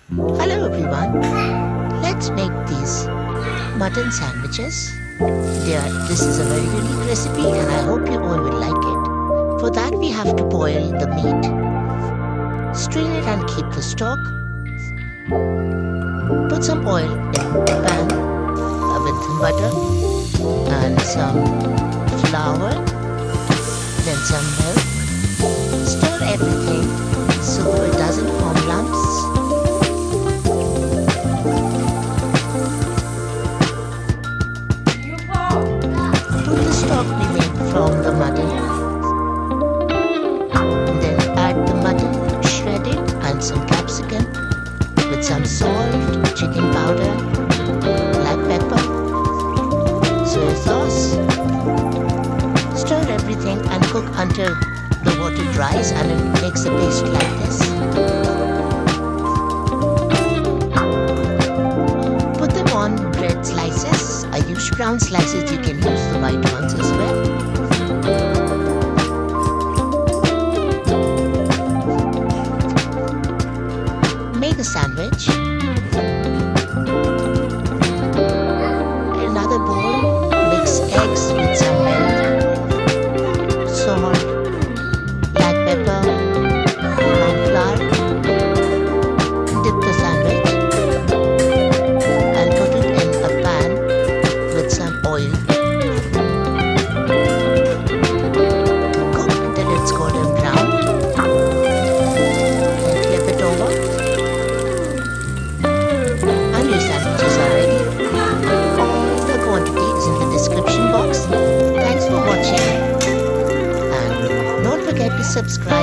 Hello everyone, let's make these mutton sandwiches. This is a very unique recipe and I hope you all will like it. For that we have to boil the meat, strain it and keep the stock. Put some oil in a pan with some butter and some flour, then some milk. Stir everything so it doesn't form lumps. Put the stock we made from the mutton. Then add the mutton shredded and some capsicum with some salt, chicken powder, black pepper, soy sauce. Stir everything and cook until the water dries and it makes a paste like this. Put them on bread slices. I use brown slices, you can use the white ones as well. Make a sandwich. In another bowl, mix eggs with some milk, salt, black pepper, cornflour. Dip the sandwich and put it in a pan with some oil. Cook until it's golden brown. Then flip it over. And your sandwiches are ready. All the quantity is in the description box. Thanks for watching. And don't forget to subscribe.